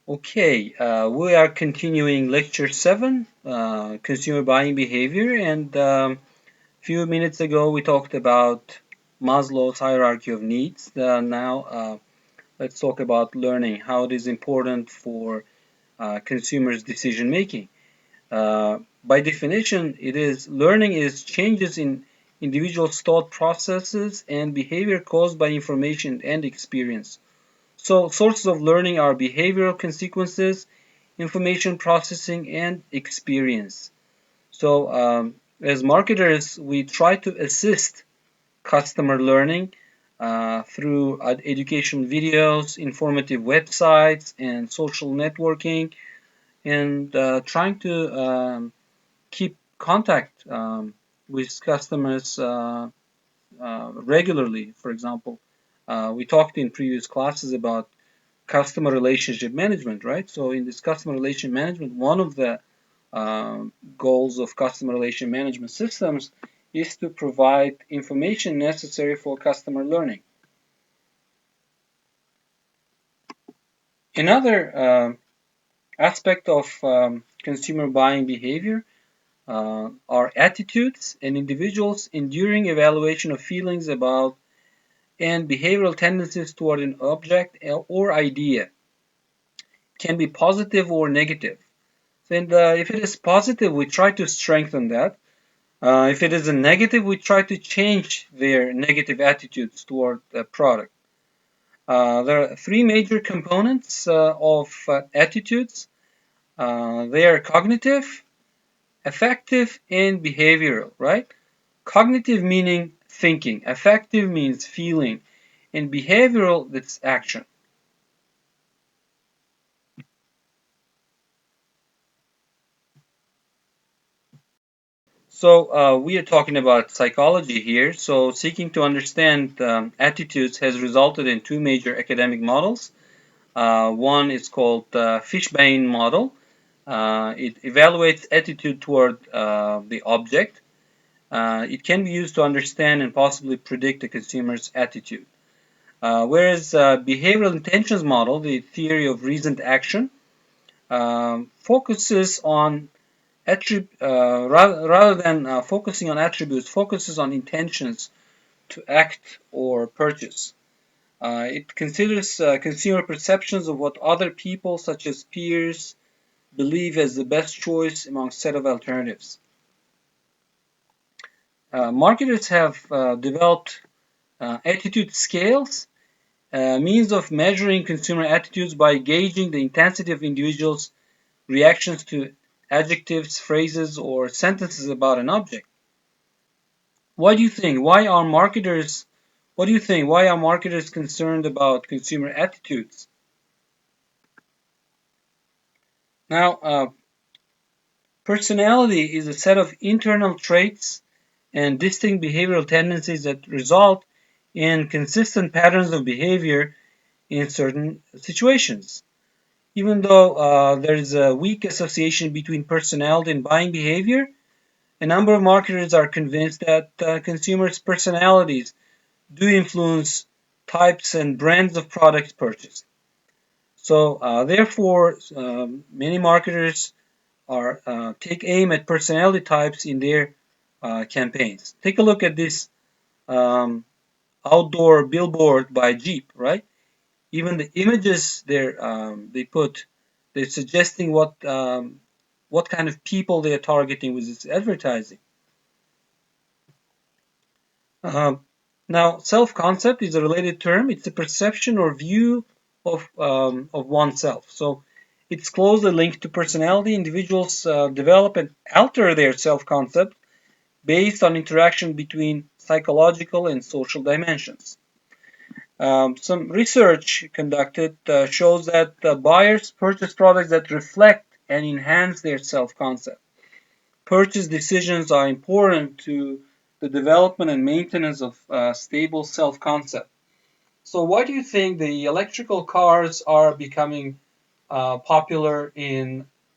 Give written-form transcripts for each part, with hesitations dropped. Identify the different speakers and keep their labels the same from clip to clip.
Speaker 1: Okay, we are continuing Lecture 7, Consumer Buying Behavior, and few minutes ago we talked about Maslow's hierarchy of needs. Now let's talk about learning, how it is important for consumers' decision making. By definition, it is learning is changes in individuals' thought processes and behavior caused by information and experience. So sources of learning are behavioral consequences, information processing, and experience. So as marketers, we try to assist customer learning through education videos, informative websites, and social networking, and trying to keep contact with customers regularly. For example, we talked in previous classes about customer relationship management, right? So in this customer relation management, one of the goals of customer relation management systems is to provide information necessary for customer learning. Another aspect of consumer buying behavior are attitudes and individuals' enduring evaluation of feelings about and behavioral tendencies toward an object or idea. Can be positive or negative. And if it is positive, we try to strengthen that. If it is a negative, we try to change their negative attitudes toward the product. There are three major components of attitudes. They are cognitive, affective, and behavioral, right? Cognitive meaning thinking, affective means feeling, and behavioral, that's action. So we are talking about psychology here. So seeking to understand attitudes has resulted in two major academic models. One is called Fishbane model. It evaluates attitude toward the object. It can be used to understand and possibly predict a consumer's attitude. Whereas behavioral intentions model, the theory of reasoned action, focuses on rather than focusing on attributes, focuses on intentions to act or purchase. It considers consumer perceptions of what other people, such as peers, believe as the best choice among a set of alternatives. Marketers have developed attitude scales, means of measuring consumer attitudes by gauging the intensity of individuals' reactions to adjectives, phrases, or sentences about an object. What do you think? What do you think? Why are marketers concerned about consumer attitudes? Now, personality is a set of internal traits and distinct behavioral tendencies that result in consistent patterns of behavior in certain situations. Even though there is a weak association between personality and buying behavior, a number of marketers are convinced that consumers' personalities do influence types and brands of products purchased. So, therefore, many marketers take aim at personality types in their campaigns. Take a look at this um, outdoor billboard by Jeep, right? Even the images they put, they're suggesting what kind of people they are targeting with this advertising. Um, Now, self-concept is a related term. It's a perception or view of oneself. So it's closely linked to personality. Individuals develop and alter their self-concept based on interaction between psychological and social dimensions. Some research conducted shows that buyers purchase products that reflect and enhance their self-concept. Purchase decisions are important to the development and maintenance of stable self-concept. So why do you think the electrical cars are becoming popular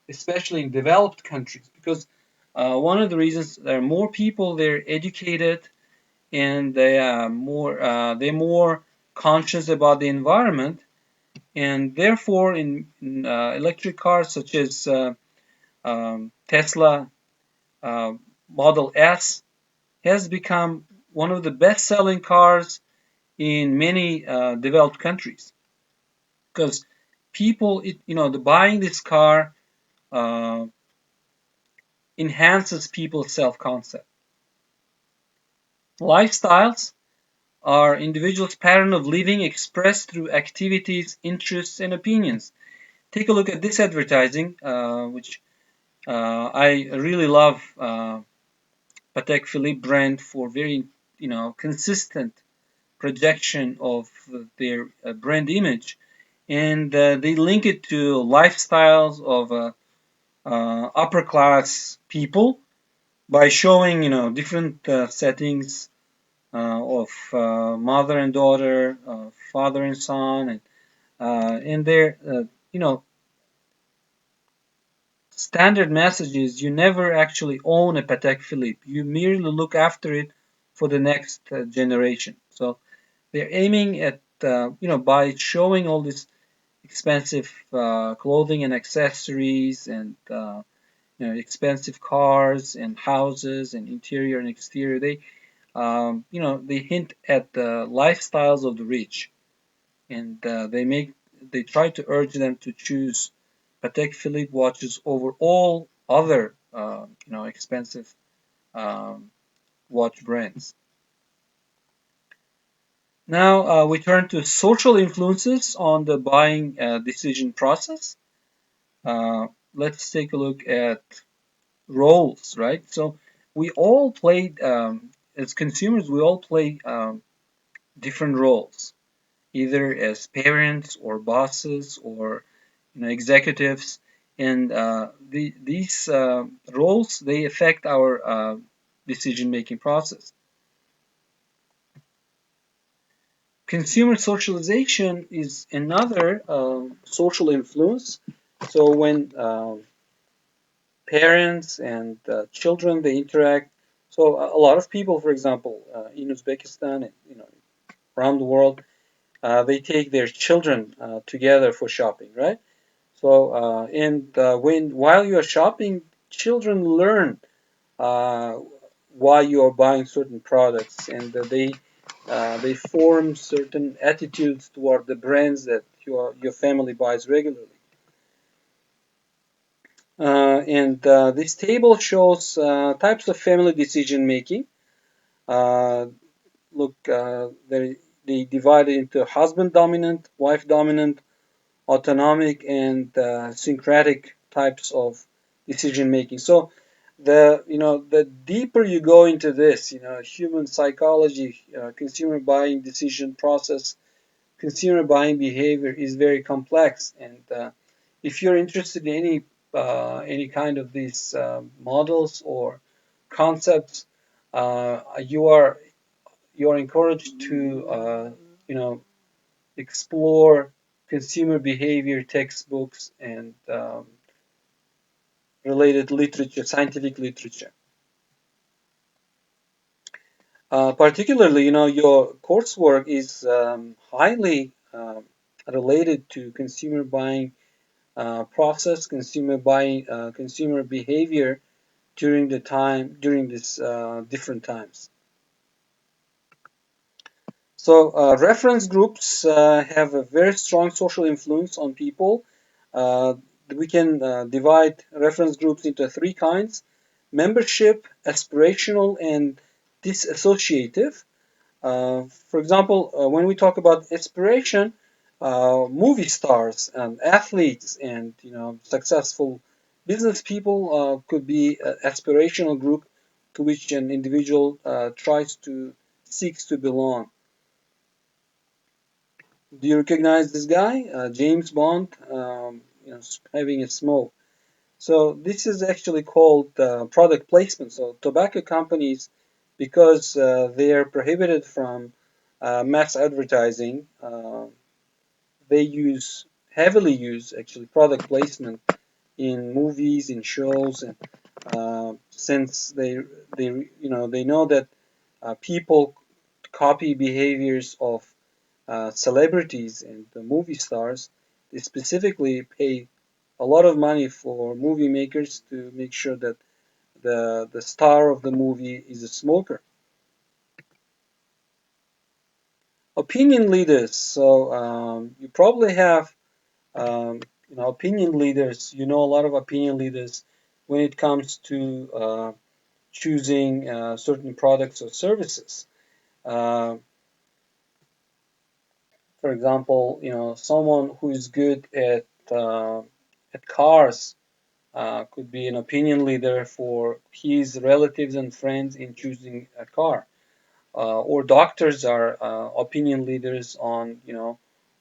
Speaker 1: especially in developed countries? Because one of the reasons there are more people, they're educated, and they're more conscious about the environment, And therefore, in electric cars such as Tesla Model S has become one of the best-selling cars in many developed countries because people, the buying this car uh, enhances people's self-concept. Lifestyles are individuals' pattern of living expressed through activities, interests, and opinions. Take a look at this advertising, which I really love Patek Philippe brand for very, consistent projection of their brand image, and they link it to lifestyles of upper class people by showing, different settings of mother and daughter, father and son, and their, standard message is you never actually own a Patek Philippe. You merely look after it for the next generation. So they're aiming at, by showing all this expensive clothing and accessories and, expensive cars and houses and interior and exterior. They hint at the lifestyles of the rich, and they try to urge them to choose Patek Philippe watches over all other, expensive um, watch brands. Now we turn to social influences on the buying decision process. Uh, let's take a look at roles, right? So we all play, as consumers, we all play different roles, either as parents or bosses or, executives, and these roles, they affect our decision making process. Consumer socialization is another social influence. So when parents and children, they interact, so a lot of people, for example, in Uzbekistan and, around the world, they take their children together for shopping, right? So and when while you are shopping, children learn uh, why you are buying certain products, and they form certain attitudes toward the brands that your family buys regularly. And this table shows types of family decision making. Uh, Look, they divide it into husband dominant, wife dominant, autonomic, and syncretic types of decision making. So the deeper you go into this, human psychology, consumer buying decision process, consumer buying behavior is very complex. And if you're interested in any kind of these models or concepts, you are encouraged to explore consumer behavior textbooks and related literature, scientific literature. Particularly, your coursework is highly related to consumer buying process, consumer buying, consumer behavior during this different times. So reference groups have a very strong social influence on people. Uh, we can divide reference groups into three kinds: membership, aspirational, and disassociative. For example, when we talk about aspiration, movie stars and athletes and successful business people could be an aspirational group to which an individual tries to seeks to belong. Do you recognize this guy, James Bond? Having a smoke. So this is actually called product placement. So tobacco companies, because they are prohibited from mass advertising, they heavily use actually product placement in movies, in shows, and since they know that people copy behaviors of celebrities and the movie stars, they specifically pay a lot of money for movie makers to make sure that the star of the movie is a smoker. Opinion leaders. So you probably have opinion leaders. You know a lot of opinion leaders when it comes to choosing certain products or services. Uh, for example, someone who is good at cars could be an opinion leader for his relatives and friends in choosing a car. Or doctors are opinion leaders on,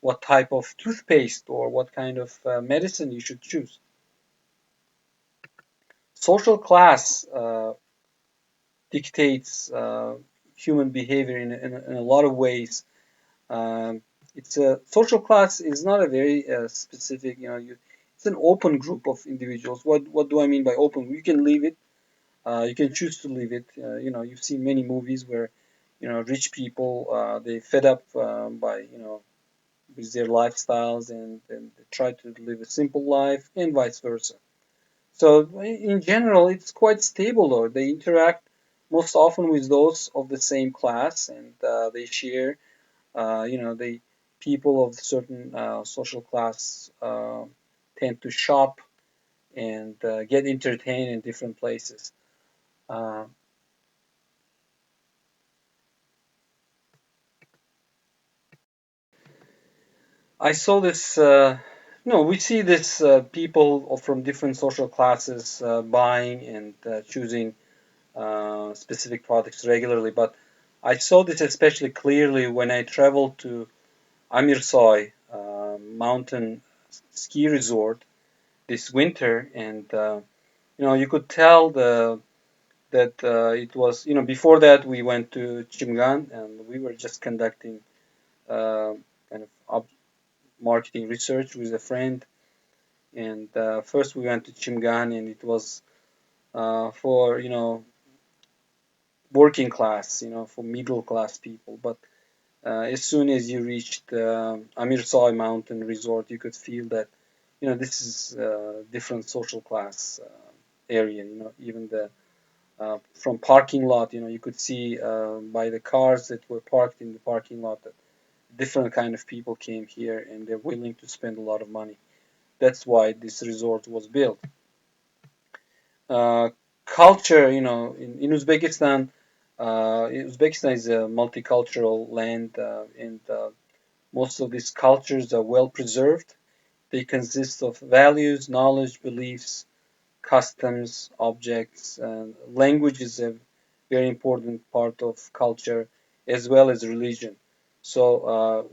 Speaker 1: what type of toothpaste or what kind of medicine you should choose. Social class dictates human behavior in a lot of ways. Um, it's a social class is not a very specific, it's an open group of individuals. What do I mean by open? You can leave it. You can choose to leave it. You've seen many movies where, rich people they fed up by with their lifestyles and they try to live a simple life and vice versa. So in general, it's quite stable though. They interact most often with those of the same class and they share. The people of certain social class tend to shop and get entertained in different places. Uh, I saw this. No, we see this people from different social classes buying and choosing specific products regularly. But I saw this especially clearly when I traveled to Amirsoy mountain ski resort this winter, and you could tell that it was before that we went to Chimgan and we were just conducting uh, kind of marketing research with a friend. And first we went to Chimgan, and it was for working class, for middle class people. But as soon as you reached Amir Soy Mountain Resort, you could feel that this is a different social class area. Even the from parking lot, you could see by the cars that were parked in the parking lot that different kind of people came here and they're willing to spend a lot of money. That's why this resort was built. Uh, Culture, in Uzbekistan, Uzbekistan is a multicultural land, and most of these cultures are well preserved. They consist of values, knowledge, beliefs, customs, objects, and language is a very important part of culture as well as religion. So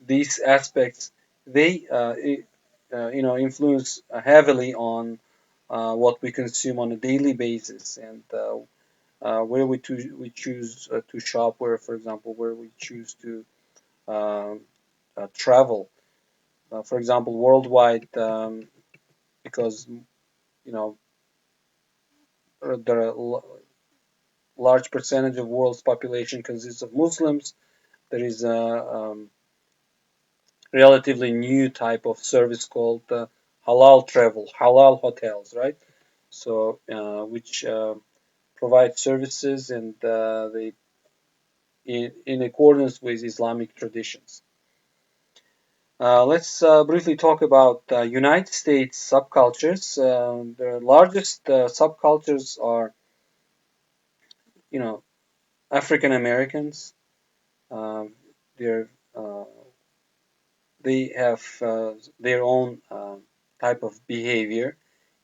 Speaker 1: these aspects they influence heavily on what we consume on a daily basis and where we choose to shop, where for example where we choose to uh, travel. For example, worldwide, because you know there are large percentage of world's population consists of Muslims. There is a relatively new type of service called halal travel, halal hotels, right? So which provide services and they in accordance with Islamic traditions. Let's briefly talk about United States subcultures. The largest subcultures are, you know, African Americans. Um, they're they have their own type of behavior.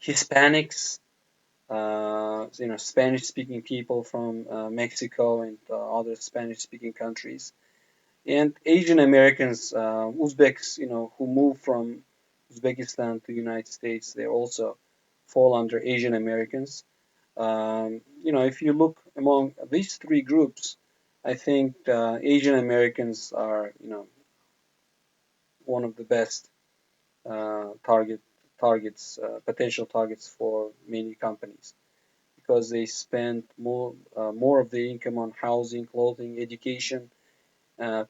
Speaker 1: Hispanics, Spanish-speaking people from Mexico and other Spanish-speaking countries, and Asian Americans, Uzbeks, who move from Uzbekistan to the United States, they also fall under Asian Americans. If you look among these three groups, I think Asian Americans are, one of the best potential targets for many companies because they spend more of their income on housing, clothing, education, uh,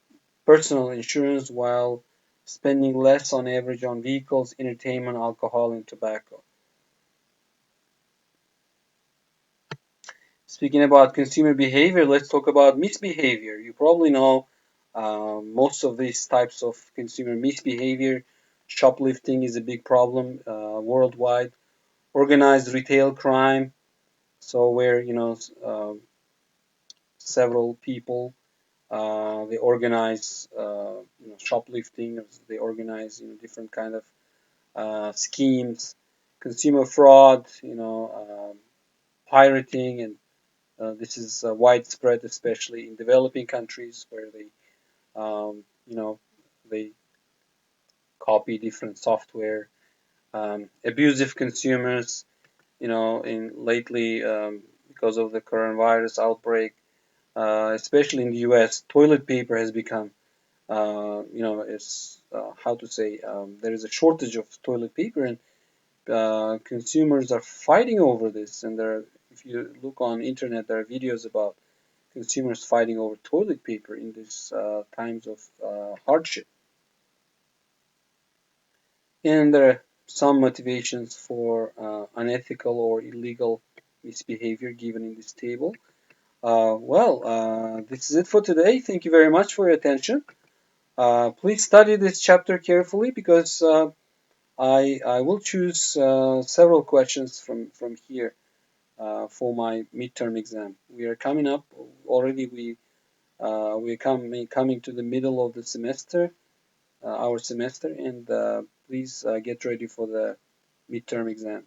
Speaker 1: personal insurance, while spending less on average on vehicles, entertainment, alcohol, and tobacco. Speaking about consumer behavior, let's talk about misbehavior. You probably know most of these types of consumer misbehavior. Shoplifting is a big problem worldwide. Organized retail crime, so where several people they organize shoplifting. They organize different kind of schemes. Consumer fraud, pirating, and this is widespread, especially in developing countries where they copy different software. Abusive consumers, in lately because of the coronavirus outbreak, especially in the U.S., toilet paper has become, it's how to say, there is a shortage of toilet paper, and consumers are fighting over this. And if you look on internet, there are videos about consumers fighting over toilet paper in these times of hardship. And there are some motivations for unethical or illegal misbehavior given in this table. This is it for today. Thank you very much for your attention. Please study this chapter carefully because I will choose several questions from here for my midterm exam. We are coming up already. We're coming to the middle of the semester, our semester, and please get ready for the midterm exam.